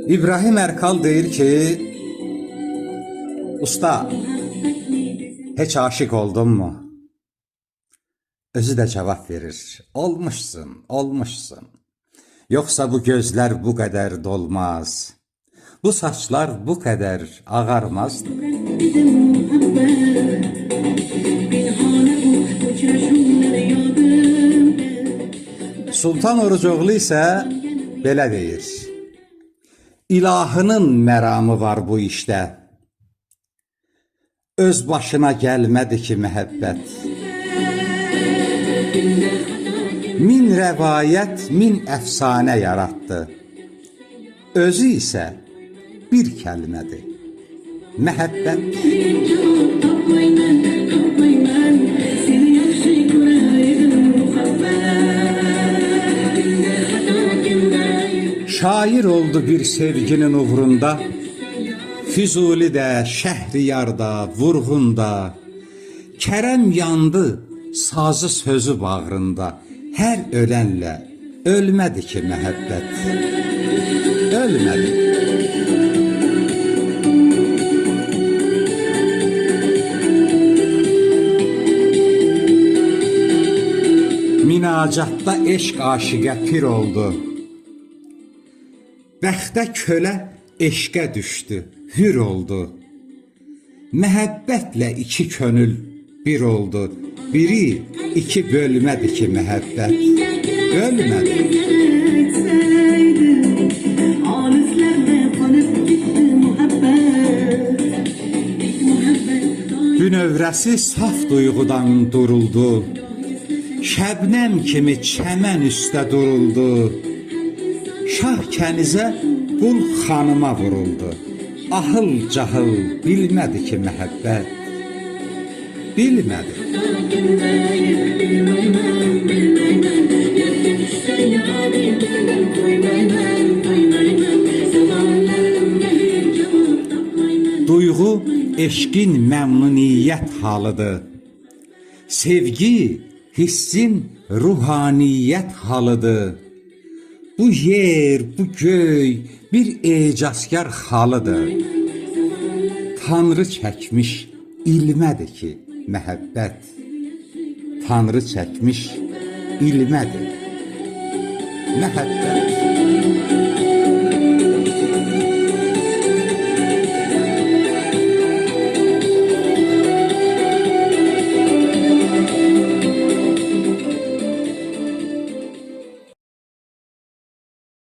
İbrahim Erkal deyir ki, usta, heç aşık oldun mu? Özü də cavab verir, olmuşsun, olmuşsun. Yoxsa bu gözlər bu qədər dolmaz, bu saçlar bu qədər ağarmazdı. Sultan Orucoğlu isə belə deyir, İlahının məramı var bu işdə, öz başına gəlmədi ki məhəbbət. Min rəvayət, min əfsanə yaratdı, özü isə bir kəlmədir, məhəbbət. Şair oldu bir sevginin uğrunda, Füzuli də, Şəhriyar da, Vurğun da, Kərəm yandı sazı sözü bağrında, hər ölənlə ölmədi ki məhəbbət, ölmədi. Minacatda eşq aşiqə pir oldu, bəxtə kölə eşqə düşdü, hür oldu. Məhəbbətlə iki könül bir oldu, biri iki bölmədi ki məhəbbət, bölmədi. Bünövrəsi saf duyğudan duruldu, şəbnəm kimi çəmən üstə duruldu. Şah kənizə qul xanıma vuruldu, ahıl cahıl bilmədi ki məhəbbət, bilmədi. Duyğu eşqin məmnuniyyət halıdır, sevgi hissin ruhaniyyət halıdır. Bu yer, bu göy bir ecazkar halıdır. Tanrı çəkmiş ilmədir ki məhəbbət, Tanrı çəkmiş ilmədir məhəbbət.